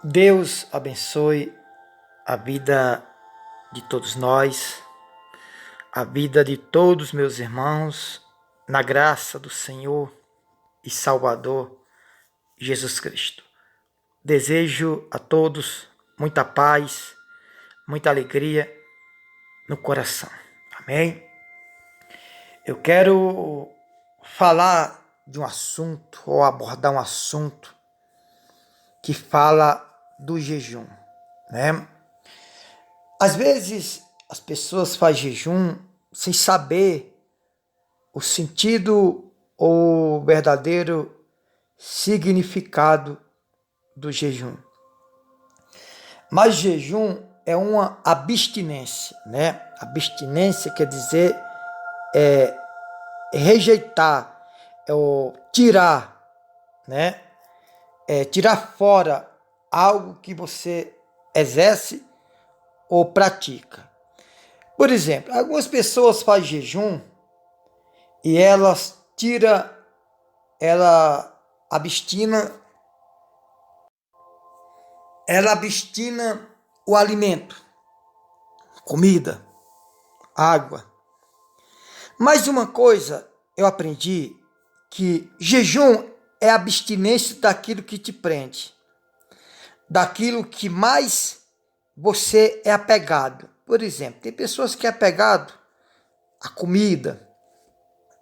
Deus abençoe a vida de todos nós, a vida de todos meus irmãos, na graça do Senhor e Salvador Jesus Cristo. Desejo a todos muita paz, muita alegria no coração. Amém? Eu quero falar de um assunto, ou abordar um assunto que fala do jejum, né? Às vezes as pessoas fazem jejum sem saber o sentido ou o verdadeiro significado do jejum. Mas jejum é uma abstinência, né? Abstinência quer dizer rejeitar, tirar, né? Tirar fora algo que você exerce ou pratica. Por exemplo, algumas pessoas fazem jejum e ela abstina o alimento, comida, água. Mas uma coisa eu aprendi, que jejum é abstinência daquilo que te prende, daquilo que mais você é apegado. Por exemplo, tem pessoas que é apegado à comida,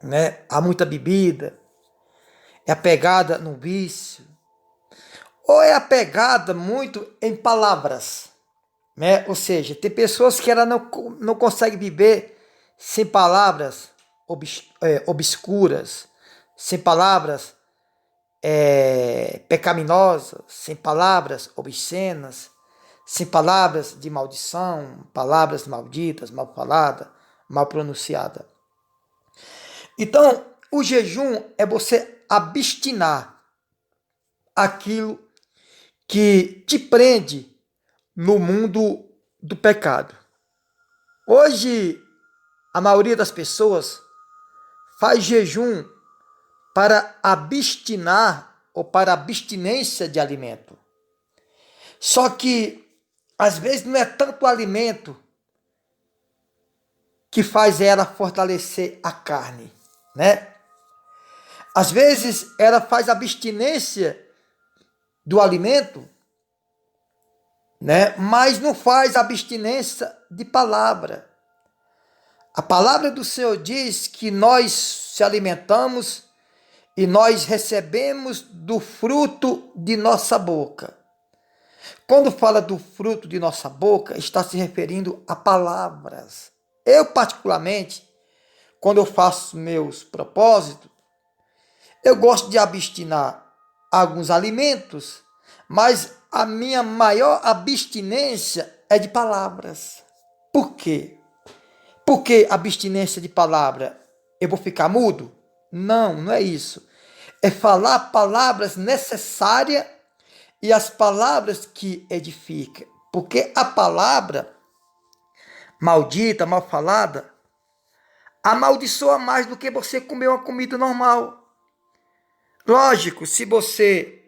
né? A muita bebida, é apegada no vício, ou é apegada muito em palavras, né? Ou seja, tem pessoas que ela não consegue viver sem palavras obscuras, sem palavras pecaminosas, sem palavras obscenas, sem palavras de maldição, palavras malditas, mal faladas, mal pronunciadas. Então, o jejum é você abstinar aquilo que te prende no mundo do pecado. Hoje, a maioria das pessoas faz jejum para abstinar ou para abstinência de alimento. Só que, às vezes, não é tanto o alimento que faz ela fortalecer a carne, né? Às vezes, ela faz abstinência do alimento, né? Mas não faz abstinência de palavra. A palavra do Senhor diz que nós se alimentamos e nós recebemos do fruto de nossa boca. Quando fala do fruto de nossa boca, está se referindo a palavras. Eu, particularmente, quando eu faço meus propósitos, eu gosto de abstinar alguns alimentos, mas a minha maior abstinência é de palavras. Por quê? Porque abstinência de palavra, eu vou ficar mudo? Não, não é isso. É falar palavras necessárias e as palavras que edificam. Porque a palavra maldita, mal falada, amaldiçoa mais do que você comer uma comida normal. Lógico, se você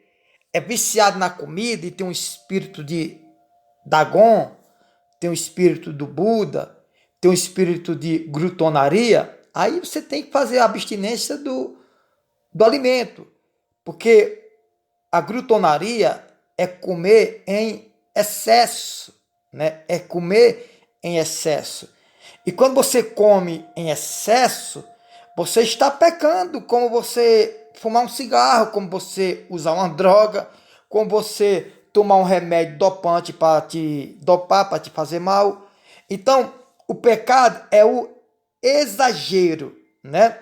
é viciado na comida e tem um espírito de Dagon, tem um espírito do Buda, tem um espírito de glutonaria, aí você tem que fazer a abstinência do alimento. Porque a glutonaria é comer em excesso, né? É comer em excesso. E quando você come em excesso, você está pecando, como você fumar um cigarro, como você usar uma droga, como você tomar um remédio dopante para te dopar, para te fazer mal. Então, o pecado é o exagero, né?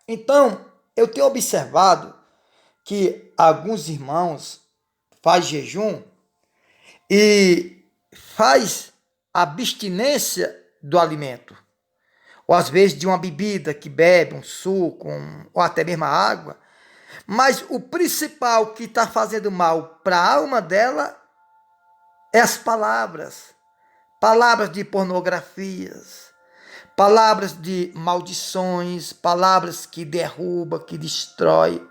Então, eu tenho observado que alguns irmãos faz jejum e faz abstinência do alimento, ou às vezes de uma bebida que bebe, um suco, ou até mesmo a água, mas o principal que está fazendo mal para a alma dela é as palavras, palavras de pornografias, palavras de maldições, palavras que derruba, que destrói,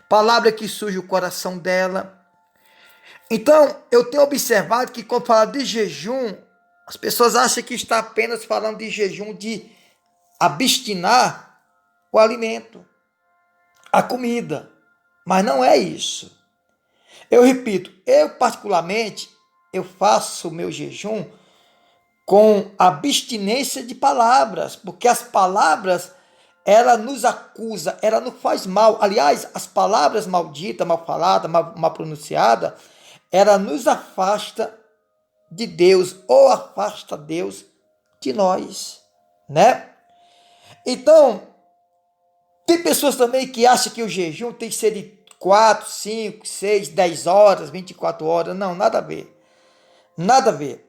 palavra que suja o coração dela. Então, eu tenho observado que quando fala de jejum, as pessoas acham que está apenas falando de jejum de abstinar o alimento, a comida. Mas não é isso. Eu repito, eu particularmente, eu faço o meu jejum com abstinência de palavras, porque as palavras, ela nos acusa, ela nos faz mal. Aliás, as palavras malditas, mal faladas, mal pronunciadas, ela nos afasta de Deus, ou afasta Deus de nós, né? Então, tem pessoas também que acham que o jejum tem que ser de 4, 5, 6, 10 horas, 24 horas. Não, nada a ver. Nada a ver.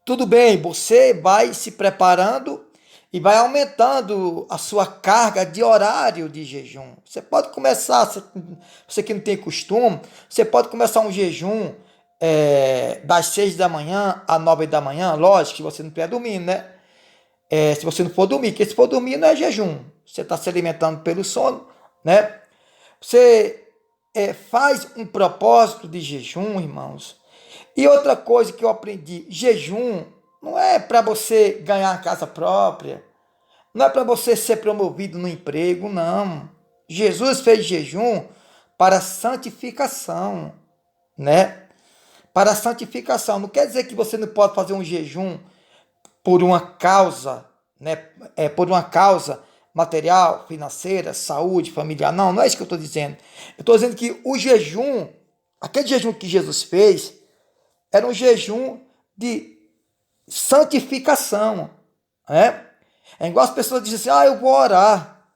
Tudo bem, você vai se preparando e vai aumentando a sua carga de horário de jejum. Você pode começar, você que não tem costume, você pode começar um jejum das 6 da manhã às 9 da manhã, lógico que você não estiver dormindo, né? Se você não for dormir, porque se for dormir não é jejum, você está se alimentando pelo sono, né? Você faz um propósito de jejum, irmãos. E outra coisa que eu aprendi, jejum não é para você ganhar a casa própria, não é para você ser promovido no emprego, não. Jesus fez jejum para santificação, né? Para santificação. Não quer dizer que você não pode fazer um jejum por uma causa, né? Por uma causa material, financeira, saúde, familiar. Não, não é isso que eu estou dizendo. Eu estou dizendo que o jejum, aquele jejum que Jesus fez, era um jejum de santificação, né? É igual as pessoas dizem assim, eu vou orar.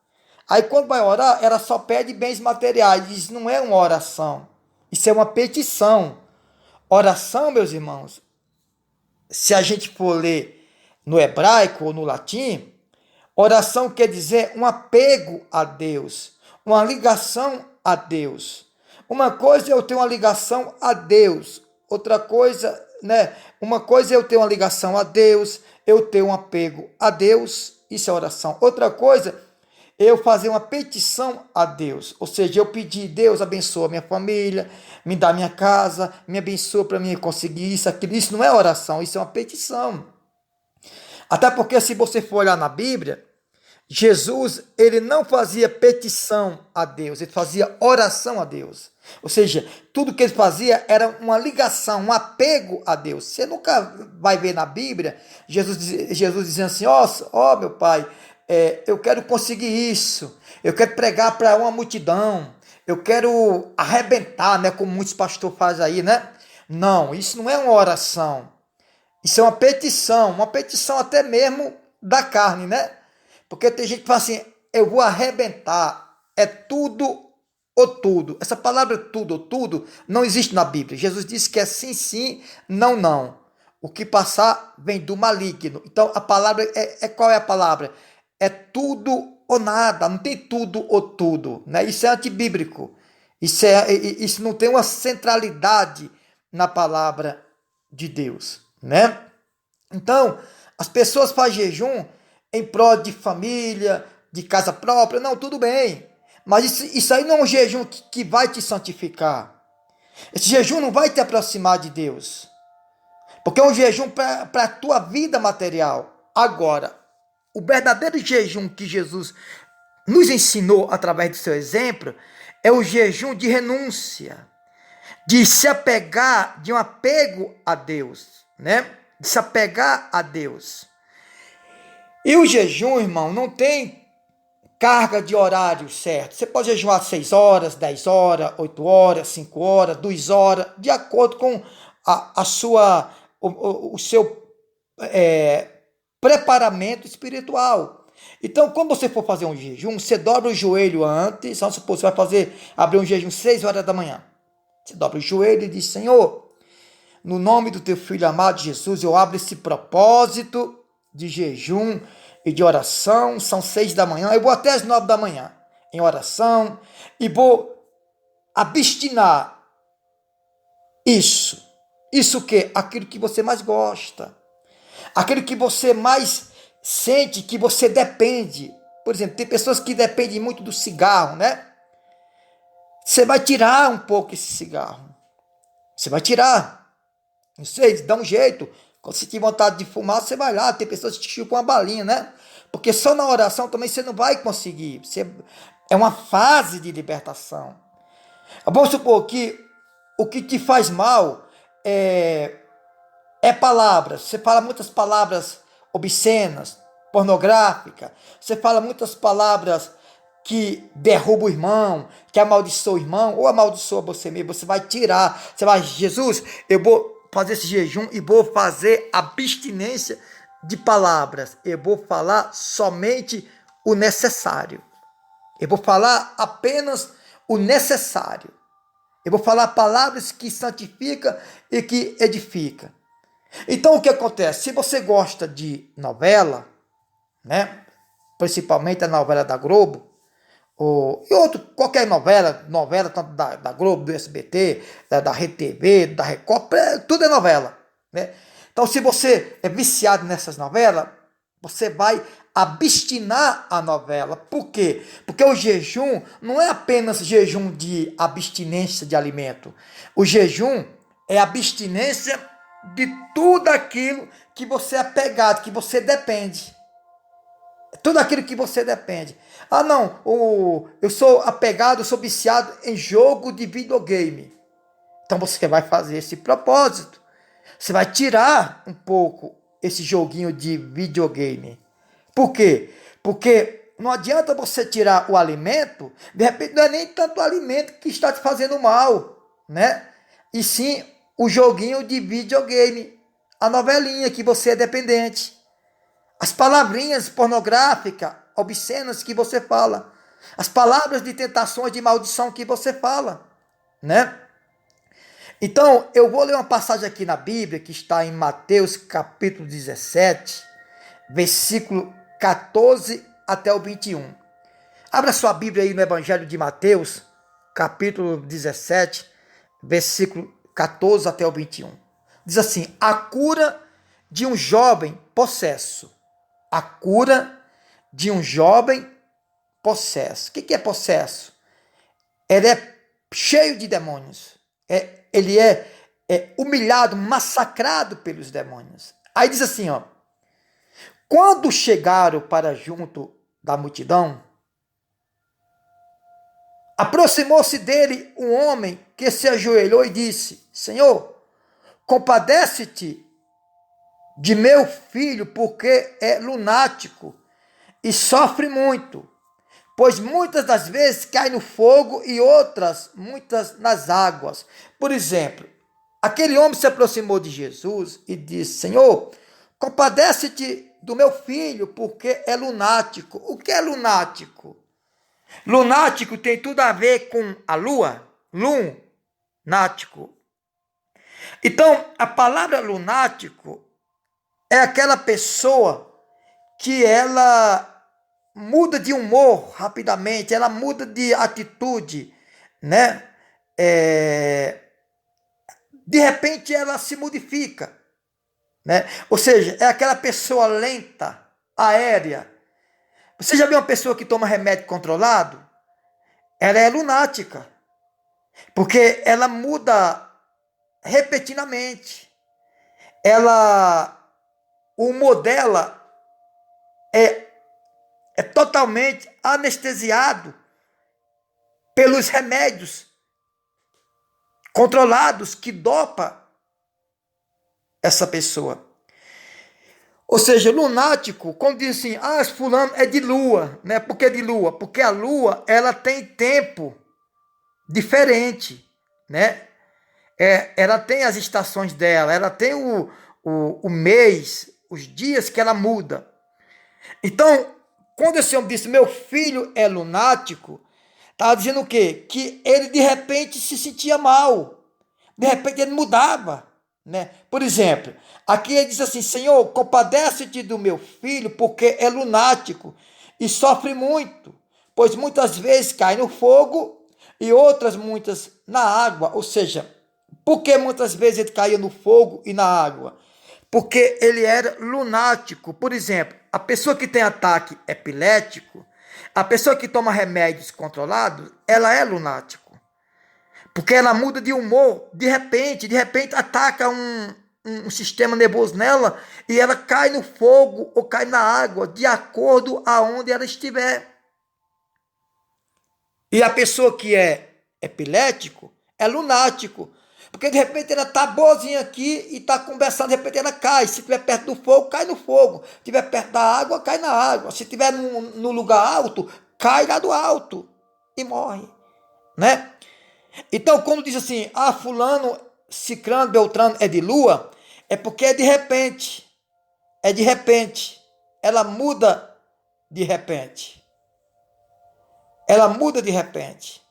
Aí quando vai orar, ela só pede bens materiais. Isso não é uma oração. Isso é uma petição. Oração, meus irmãos, se a gente for ler no hebraico ou no latim, oração quer dizer um apego a Deus, uma ligação a Deus. Uma coisa é eu ter uma ligação a Deus, outra coisa, né? Uma coisa é eu ter uma ligação a Deus, eu ter um apego a Deus, isso é oração. Outra coisa é eu fazer uma petição a Deus, ou seja, eu pedir, Deus abençoa minha família, me dá minha casa, me abençoa para mim conseguir isso, aquilo. Isso não é oração, isso é uma petição. Até porque se você for olhar na Bíblia, Jesus, ele não fazia petição a Deus, ele fazia oração a Deus. Ou seja, tudo que ele fazia era uma ligação, um apego a Deus. Você nunca vai ver na Bíblia Jesus dizendo assim, ó meu Pai, eu quero conseguir isso, eu quero pregar para uma multidão, eu quero arrebentar, né, como muitos pastores fazem aí, né? Não, isso não é uma oração. Isso é uma petição até mesmo da carne, né? Porque tem gente que fala assim, eu vou arrebentar, é tudo ou tudo. Essa palavra tudo ou tudo não existe na Bíblia. Jesus disse que é sim, sim, não, não. O que passar vem do maligno. Então a palavra qual é a palavra? É tudo ou nada, não tem tudo ou tudo, né? Isso é antibíblico. Isso não tem uma centralidade na palavra de Deus, né? Então, as pessoas fazem jejum em prol de família, de casa própria, não, tudo bem. Mas isso aí não é um jejum que vai te santificar. Esse jejum não vai te aproximar de Deus. Porque é um jejum para a tua vida material. Agora, o verdadeiro jejum que Jesus nos ensinou através do seu exemplo é o jejum de renúncia, de se apegar, de um apego a Deus, né? De se apegar a Deus. E o jejum, irmão, não tem carga de horário certo. Você pode jejuar 6 horas, 10 horas, 8 horas, 5 horas, 2 horas, de acordo com o seu preparamento espiritual. Então, quando você for fazer um jejum, você dobra o joelho antes. Vamos supor, você vai abrir um jejum 6 horas da manhã. Você dobra o joelho e diz: Senhor, no nome do teu filho amado Jesus, eu abro esse propósito de jejum e de oração. São 6 da manhã, eu vou até as 9 da manhã em oração e vou abstinar isso. Isso o quê? Aquilo que você mais gosta. Aquilo que você mais sente, que você depende. Por exemplo, tem pessoas que dependem muito do cigarro, né? Você vai tirar um pouco esse cigarro. Você vai tirar. Não sei, dá um jeito. Quando você tiver vontade de fumar, você vai lá. Tem pessoas que chupam uma balinha, né? Porque só na oração também você não vai conseguir. É uma fase de libertação. Vamos supor que o que te faz mal é palavras. Você fala muitas palavras obscenas, pornográficas. Você fala muitas palavras que derruba o irmão, que amaldiçoa o irmão, ou amaldiçoa você mesmo. Você vai tirar. Você vai: Jesus, eu vou fazer esse jejum e vou fazer abstinência de palavras. Eu vou falar somente o necessário. Eu vou falar apenas o necessário. Eu vou falar palavras que santificam e que edificam. Então, o que acontece? Se você gosta de novela, né? Principalmente a novela da Globo, qualquer novela tanto da Globo, do SBT, da Rede TV, da Record, tudo é novela, né? Então, se você é viciado nessas novelas, você vai abstinar a novela. Por quê? Porque o jejum não é apenas jejum de abstinência de alimento. O jejum é abstinência de tudo aquilo que você é apegado, que você depende. Tudo aquilo que você depende. Ah, não, eu sou apegado, eu sou viciado em jogo de videogame. Então você vai fazer esse propósito. Você vai tirar um pouco esse joguinho de videogame. Por quê? Porque não adianta você tirar o alimento, de repente não é nem tanto o alimento que está te fazendo mal, né? E sim o joguinho de videogame, a novelinha que você é dependente. As palavrinhas pornográficas, obscenas que você fala. As palavras de tentações, de maldição que você fala, né? Então, eu vou ler uma passagem aqui na Bíblia, que está em Mateus capítulo 17, versículo 14 até o 21. Abra sua Bíblia aí no Evangelho de Mateus, capítulo 17, versículo 14 até o 21. Diz assim: a cura de um jovem possesso. A cura de um jovem possesso. O que é possesso? Ele é cheio de demônios. Ele é humilhado, massacrado pelos demônios. Aí diz assim, ó: quando chegaram para junto da multidão, aproximou-se dele um homem que se ajoelhou e disse: Senhor, compadece-te de meu filho, porque é lunático e sofre muito, pois muitas das vezes cai no fogo e outras, muitas nas águas. Por exemplo, aquele homem se aproximou de Jesus e disse: Senhor, compadece-te do meu filho, porque é lunático. O que é lunático? Lunático tem tudo a ver com a lua, lunático. Então, a palavra lunático é aquela pessoa que ela muda de humor rapidamente, ela muda de atitude, né? De repente ela se modifica, né? Ou seja, é aquela pessoa lenta, aérea. Você já viu uma pessoa que toma remédio controlado? Ela é lunática, porque ela muda repentinamente. O humor dela é totalmente anestesiado pelos remédios controlados que dopa essa pessoa. Ou seja, lunático, quando diz assim, esse fulano é de lua, né? Por que de lua? Porque a lua, ela tem tempo diferente, né? Ela tem as estações dela, ela tem o mês, os dias que ela muda. Então, quando esse homem disse, meu filho é lunático, estava dizendo o quê? Que ele de repente se sentia mal, de repente ele mudava, né? Por exemplo, aqui ele diz assim, Senhor, compadece-te do meu filho, porque é lunático e sofre muito, pois muitas vezes cai no fogo e outras muitas na água. Ou seja, por que muitas vezes ele caía no fogo e na água? Porque ele era lunático. Por exemplo, a pessoa que tem ataque epilético, a pessoa que toma remédios controlados, ela é lunático. Porque ela muda de humor, de repente ataca um sistema nervoso nela e ela cai no fogo ou cai na água, de acordo aonde ela estiver. E a pessoa que é epilético é lunático. Porque de repente ela está boazinha aqui e está conversando, de repente ela cai. Se estiver perto do fogo, cai no fogo. Se estiver perto da água, cai na água. Se estiver no lugar alto, cai lá do alto e morre, né? Então, quando diz assim, fulano, cicrano, beltrano é de lua, é porque é de repente. É de repente. Ela muda de repente. Ela muda de repente.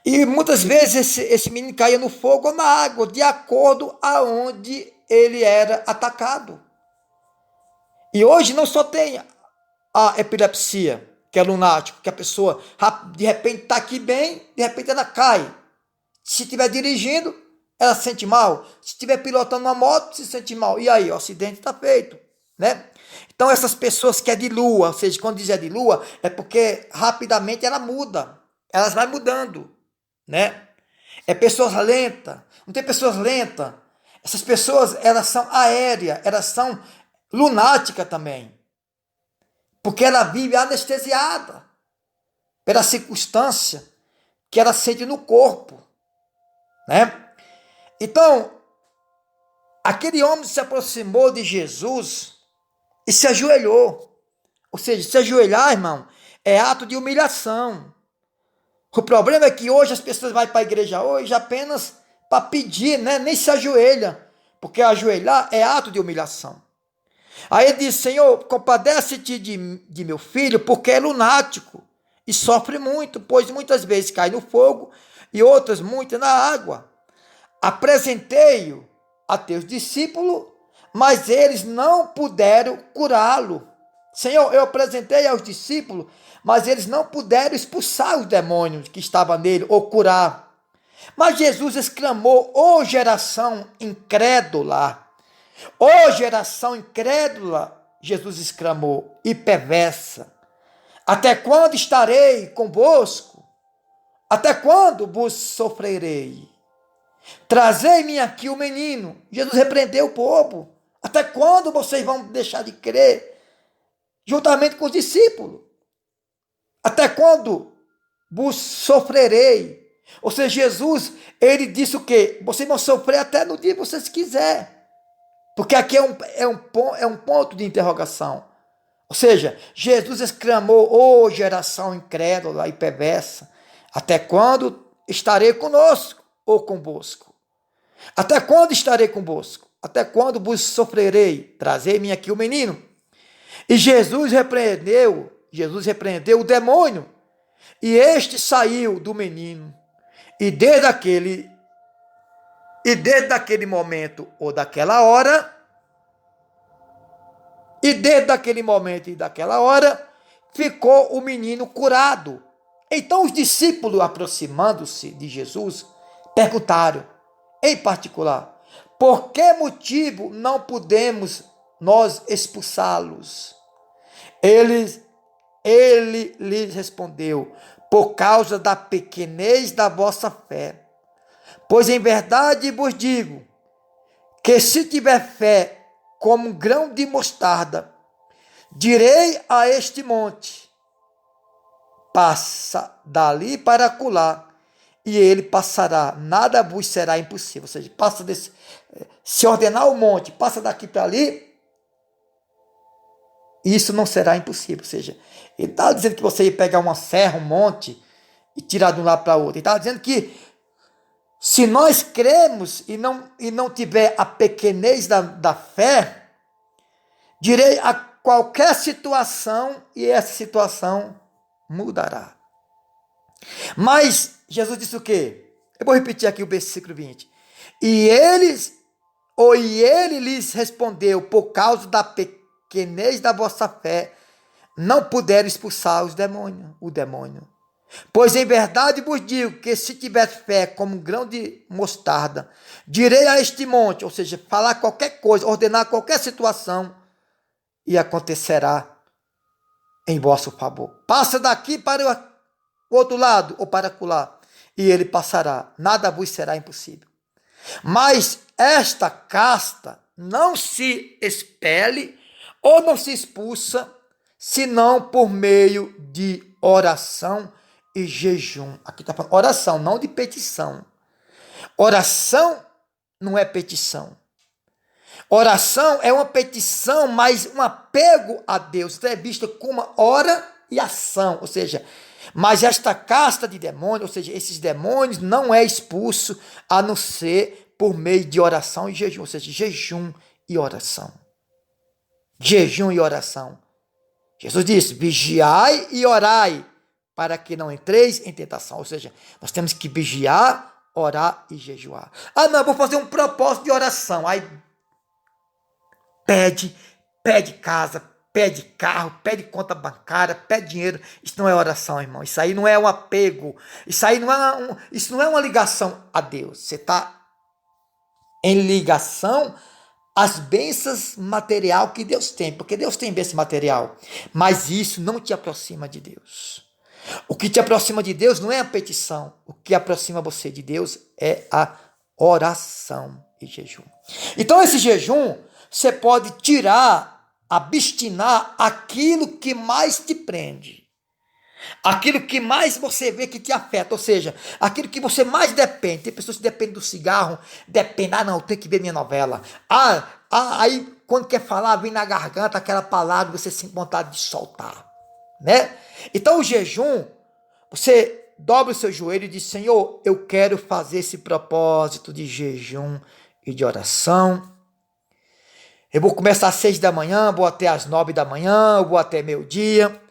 E muitas vezes esse menino caía no fogo ou na água, de acordo aonde ele era atacado. E hoje não só tem a epilepsia, que é lunático, que a pessoa de repente está aqui bem, de repente ela cai. Se estiver dirigindo, ela se sente mal. Se estiver pilotando uma moto, se sente mal. E aí, o acidente está feito, né? Então essas pessoas que é de lua, ou seja, quando diz é de lua, é porque rapidamente ela muda. Elas vão mudando, né? É pessoas lentas. Não tem pessoas lentas. Essas pessoas, elas são aéreas, elas são lunáticas também. Porque ela vive anestesiada pela circunstância que ela sente no corpo, né? Então, aquele homem se aproximou de Jesus e se ajoelhou. Ou seja, se ajoelhar, irmão, é ato de humilhação. O problema é que hoje as pessoas vão para a igreja hoje apenas para pedir, né? Nem se ajoelha, porque ajoelhar é ato de humilhação. Aí ele diz, Senhor, compadece-te de meu filho, porque é lunático e sofre muito, pois muitas vezes cai no fogo e outras muitas na água. Apresentei-o a teus discípulos, mas eles não puderam curá-lo. Senhor, eu apresentei aos discípulos, mas eles não puderam expulsar os demônios que estavam nele ou curar. Mas Jesus exclamou, ó geração incrédula, ó geração incrédula, Jesus exclamou, e perversa, até quando estarei convosco? Até quando vos sofrerei? Trazei-me aqui o menino. Jesus repreendeu o povo. Até quando vocês vão deixar de crer? Juntamente com os discípulos. Até quando vos sofrerei? Ou seja, Jesus, ele disse o quê? Vocês vão sofrer até no dia que vocês quiserem. Porque aqui é um ponto de interrogação. Ou seja, Jesus exclamou, ô geração incrédula e perversa, até quando estarei conosco ou convosco? Até quando estarei convosco? Até quando vos sofrerei? Trazei-me aqui o menino. E Jesus repreendeu o demônio, e este saiu do menino. E desde aquele momento ou daquela hora, ficou o menino curado. Então os discípulos, aproximando-se de Jesus, perguntaram, em particular, por que motivo não podemos nós expulsá-los? Ele lhes respondeu, por causa da pequenez da vossa fé. Pois em verdade vos digo, que se tiver fé como um grão de mostarda, direi a este monte, passa dali para acolá, e ele passará, nada vos será impossível. Ou seja, se ordenar o monte, passa daqui para ali, isso não será impossível. Ou seja, ele está dizendo que você ia pegar uma serra, um monte, e tirar de um lado para o outro. Ele está dizendo que se nós cremos e não tiver a pequenez da fé, direi a qualquer situação, e essa situação mudará. Mas Jesus disse o quê? Eu vou repetir aqui o versículo 20. E ele lhes respondeu: por causa da pequenez da vossa fé, não puderam expulsar o demônio. Pois em verdade vos digo que se tiver fé como um grão de mostarda, direi a este monte, ou seja, falar qualquer coisa, ordenar qualquer situação, e acontecerá em vosso favor. Passa daqui para o outro lado, ou para acolá, e ele passará. Nada vos será impossível. Mas esta casta não se expele ou não se expulsa, senão por meio de oração e jejum. Aqui está falando oração, não de petição. Oração não é petição. Oração é uma petição, mas um apego a Deus. Então é vista como uma ora e ação, ou seja, mas esta casta de demônios, ou seja, esses demônios não é expulso a não ser por meio de oração e jejum, ou seja, jejum e oração. Jejum e oração. Jesus disse: vigiai e orai, para que não entreis em tentação. Ou seja, nós temos que vigiar, orar e jejuar. Ah, não, eu vou fazer um propósito de oração. Aí pede casa, pede carro, pede conta bancária, pede dinheiro. Isso não é oração, irmão. Isso aí não é um apego. Isso aí isso não é uma ligação a Deus. Você está em ligação às bênçãos material que Deus tem, porque Deus tem bênção material, mas isso não te aproxima de Deus. O que te aproxima de Deus não é a petição. O que aproxima você de Deus é a oração e jejum. Então esse jejum você pode tirar, abstinar aquilo que mais te prende. Aquilo que mais você vê que te afeta, ou seja, aquilo que você mais depende. Tem pessoas que dependem do cigarro, não, eu tenho que ver minha novela. Aí quando quer falar, vem na garganta aquela palavra, você sente vontade de soltar, né? Então o jejum, você dobra o seu joelho e diz: Senhor, eu quero fazer esse propósito de jejum e de oração. Eu vou começar às 6 da manhã, vou até às 9 da manhã, vou até meio-dia.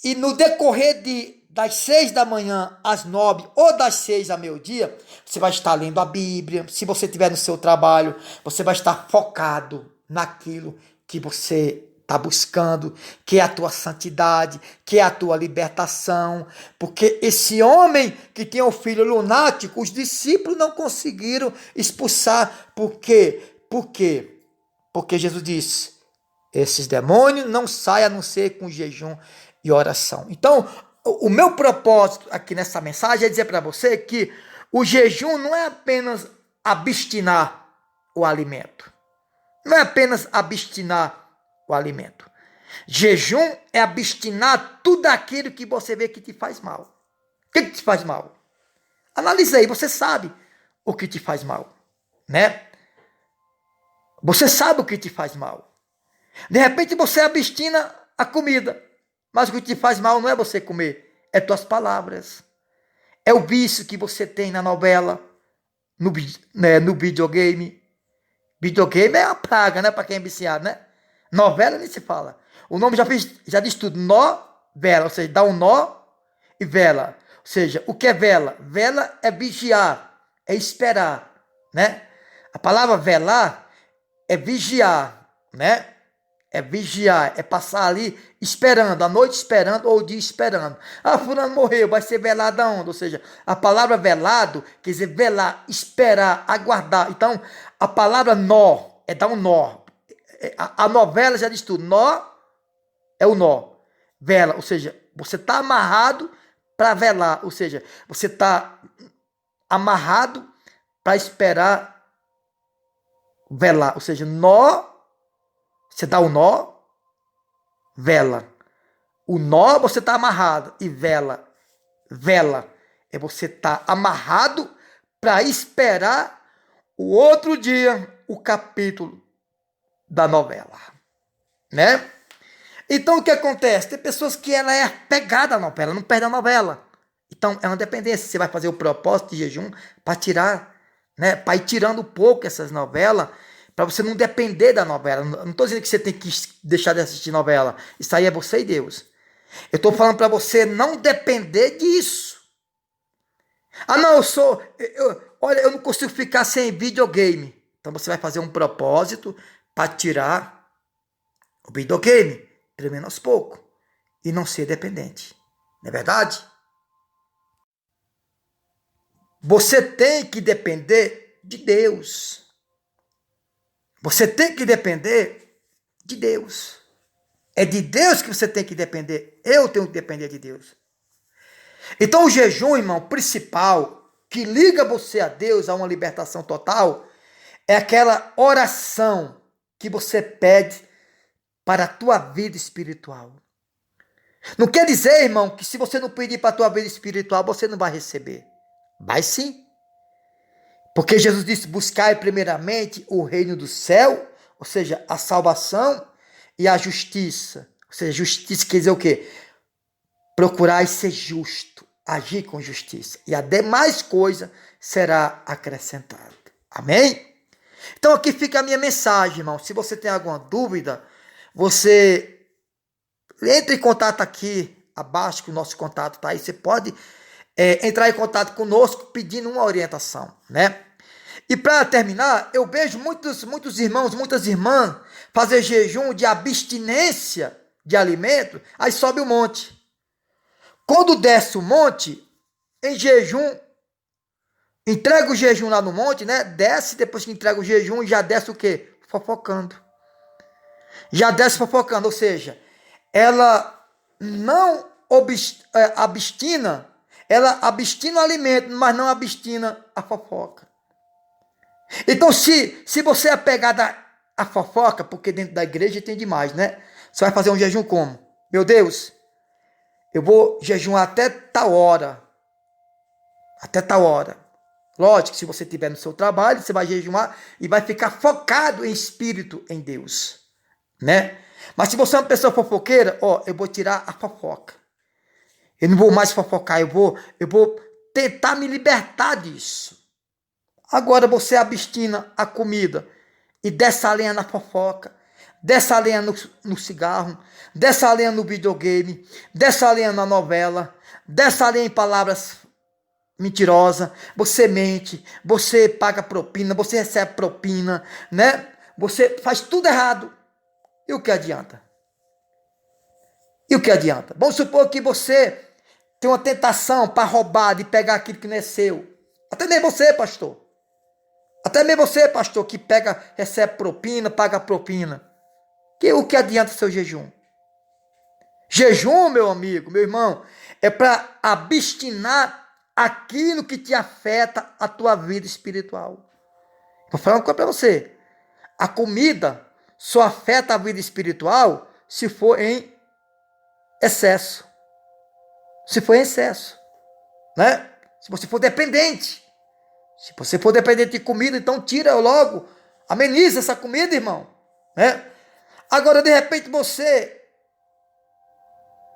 E no decorrer das 6 da manhã às 9 ou das 6 ao meio-dia, você vai estar lendo a Bíblia. Se você estiver no seu trabalho, você vai estar focado naquilo que você está buscando, que é a tua santidade, que é a tua libertação. Porque esse homem que tinha o filho lunático, os discípulos não conseguiram expulsar. Por quê? Porque Jesus disse: esses demônios não saem a não ser com jejum e oração. Então, o meu propósito aqui nessa mensagem é dizer para você que o jejum não é apenas abstinar o alimento. Não é apenas abstinar o alimento. Jejum é abstinar tudo aquilo que você vê que te faz mal. O que te faz mal? Analisa aí, você sabe o que te faz mal, né? Você sabe o que te faz mal. De repente você abstina a comida, mas o que te faz mal não é você comer, é tuas palavras. É o vício que você tem na novela, no videogame. Videogame é uma praga, né? Para quem é viciado, né? Novela nem se fala. O nome já diz tudo. Novela, ou seja, dá um nó e vela. Ou seja, o que é vela? Vela é vigiar, é esperar, né? A palavra velar é vigiar, né? É vigiar, é passar ali esperando, a noite esperando ou o dia esperando. Ah, fulano morreu, vai ser velado aonde? Ou seja, a palavra velado quer dizer velar, esperar, aguardar. Então, a palavra nó é dar um nó. A novela já diz tudo. Nó é o nó. Vela, ou seja, você está amarrado para velar. Ou seja, você está amarrado para esperar velar. Ou seja, nó. Você dá o nó, vela. O nó você está amarrado. E vela. Vela é você estar amarrado para esperar o outro dia, o capítulo da novela. Né? Então o que acontece? Tem pessoas que ela é apegada à novela, não perde a novela. Então é uma dependência. Você vai fazer o propósito de jejum para tirar, né? Para ir tirando um pouco essas novelas, para você não depender da novela. Não estou dizendo que você tem que deixar de assistir novela. Isso aí é você e Deus. Eu estou falando para você não depender disso. Ah, não, olha, eu não consigo ficar sem videogame. Então você vai fazer um propósito para tirar o videogame, pelo menos aos poucos, e não ser dependente. Não é verdade? Você tem que depender de Deus. Você tem que depender de Deus. É de Deus que você tem que depender. Eu tenho que depender de Deus. Então o jejum, irmão, principal, que liga você a Deus, a uma libertação total, é aquela oração que você pede para a tua vida espiritual. Não quer dizer, irmão, que se você não pedir para a tua vida espiritual, você não vai receber. Vai sim. Porque Jesus disse, buscai primeiramente o reino do céu, ou seja, a salvação e a justiça. Ou seja, justiça quer dizer o quê? Procurai ser justo, agir com justiça. E a demais coisa será acrescentada. Amém? Então aqui fica a minha mensagem, irmão. Se você tem alguma dúvida, você entre em contato aqui abaixo, que o nosso contato está aí. Você pode entrar em contato conosco pedindo uma orientação, né? E para terminar, eu vejo muitos irmãos, muitas irmãs fazer jejum de abstinência de alimento, aí sobe o monte. Quando desce o monte, em jejum, entrega o jejum lá no monte, né? Desce, depois que entrega o jejum, já desce o quê? Fofocando. Já desce fofocando, ou seja, ela não abstina, ela abstina o alimento, mas não abstina a fofoca. Então, se você é apegado à fofoca, porque dentro da igreja tem demais, né? Você vai fazer um jejum como? Meu Deus, eu vou jejuar até tal hora. Até tal hora. Lógico, se você estiver no seu trabalho, você vai jejuar e vai ficar focado em espírito em Deus, né? Mas se você é uma pessoa fofoqueira, eu vou tirar a fofoca. Eu não vou mais fofocar, eu vou tentar me libertar disso. Agora você abstina a comida e desce a lenha na fofoca, desce a lenha no cigarro, desce a lenha no videogame, desce a lenha na novela, desce a lenha em palavras mentirosas, você mente, você paga propina, você recebe propina, né? Você faz tudo errado. E o que adianta? E o que adianta? Vamos supor que você tem uma tentação para roubar, de pegar aquilo que não é seu. Até nem você, pastor. Até mesmo você, pastor, que recebe propina, paga propina. O que adianta seu jejum? Jejum, meu amigo, meu irmão, é para abstinar aquilo que te afeta a tua vida espiritual. Vou falar uma coisa para você. A comida só afeta a vida espiritual se for em excesso. Se for em excesso, né? Se você for dependente. Se você for dependente de comida, então tira logo, ameniza essa comida, irmão, né? Agora, de repente, você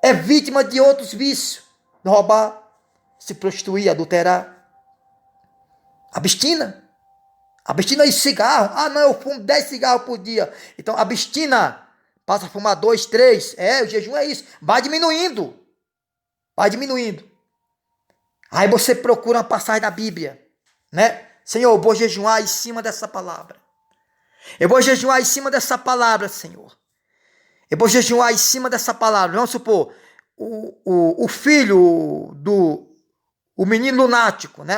é vítima de outros vícios, roubar, se prostituir, adulterar. Abstina de cigarro. Ah, não, eu fumo 10 cigarros por dia. Então, abstina. Passa a fumar 2, 3. O jejum é isso. Vai diminuindo. Aí você procura uma passagem da Bíblia, né? Senhor, eu vou jejuar em cima dessa palavra. Eu vou jejuar em cima dessa palavra, Senhor. Eu vou jejuar em cima dessa palavra. Vamos supor, o filho o menino lunático, né?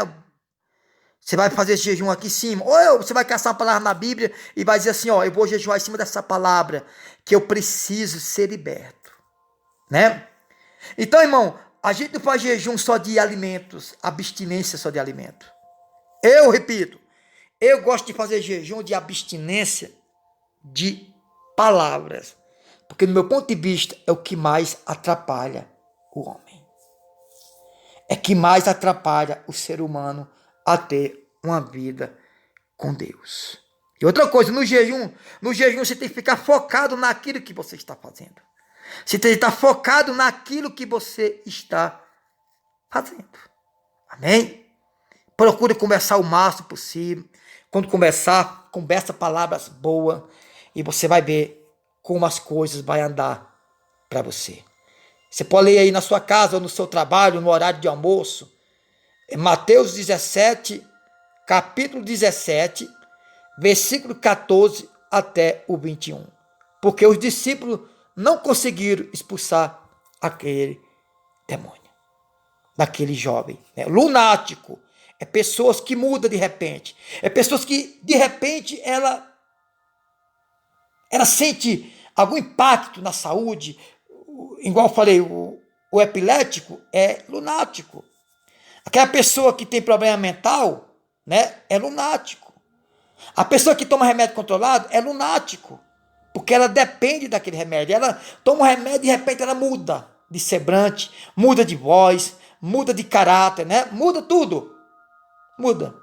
Você vai fazer esse jejum aqui em cima. Ou você vai caçar uma palavra na Bíblia e vai dizer assim, eu vou jejuar em cima dessa palavra, que eu preciso ser liberto, né? Então, irmão, a gente não faz jejum só de alimentos, abstinência só de alimento. Eu repito, eu gosto de fazer jejum de abstinência de palavras. Porque, no meu ponto de vista, é o que mais atrapalha o homem. É que mais atrapalha o ser humano a ter uma vida com Deus. E outra coisa, no jejum você tem que ficar focado naquilo que você está fazendo. Você tem que estar focado naquilo que você está fazendo. Amém? Procure conversar o máximo possível. Quando conversar, conversa palavras boas e você vai ver como as coisas vão andar para você. Você pode ler aí na sua casa ou no seu trabalho, no horário de almoço, Mateus 17, capítulo 17, versículo 14 até o 21. Porque os discípulos não conseguiram expulsar aquele demônio, daquele jovem, né? Lunático. É pessoas que mudam de repente. É pessoas que, de repente, ela sente algum impacto na saúde. Igual eu falei, o epilético é lunático. Aquela pessoa que tem problema mental, né, é lunático. A pessoa que toma remédio controlado é lunático. Porque ela depende daquele remédio. Ela toma o remédio e de repente ela muda de semblante, muda de voz, muda de caráter, né? Muda tudo. Muda.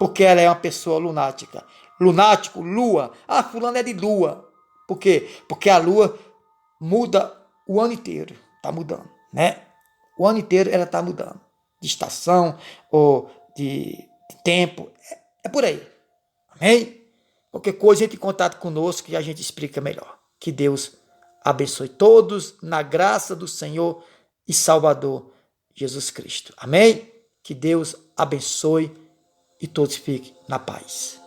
Porque ela é uma pessoa lunática. Lunático, lua. Ah, fulano é de lua. Por quê? Porque a lua muda o ano inteiro. Está mudando, né? O ano inteiro ela está mudando. De estação ou de tempo. É por aí. Amém? Qualquer coisa, entre em contato conosco e a gente explica melhor. Que Deus abençoe todos na graça do Senhor e Salvador Jesus Cristo. Amém? Que Deus abençoe e todos fiquem na paz.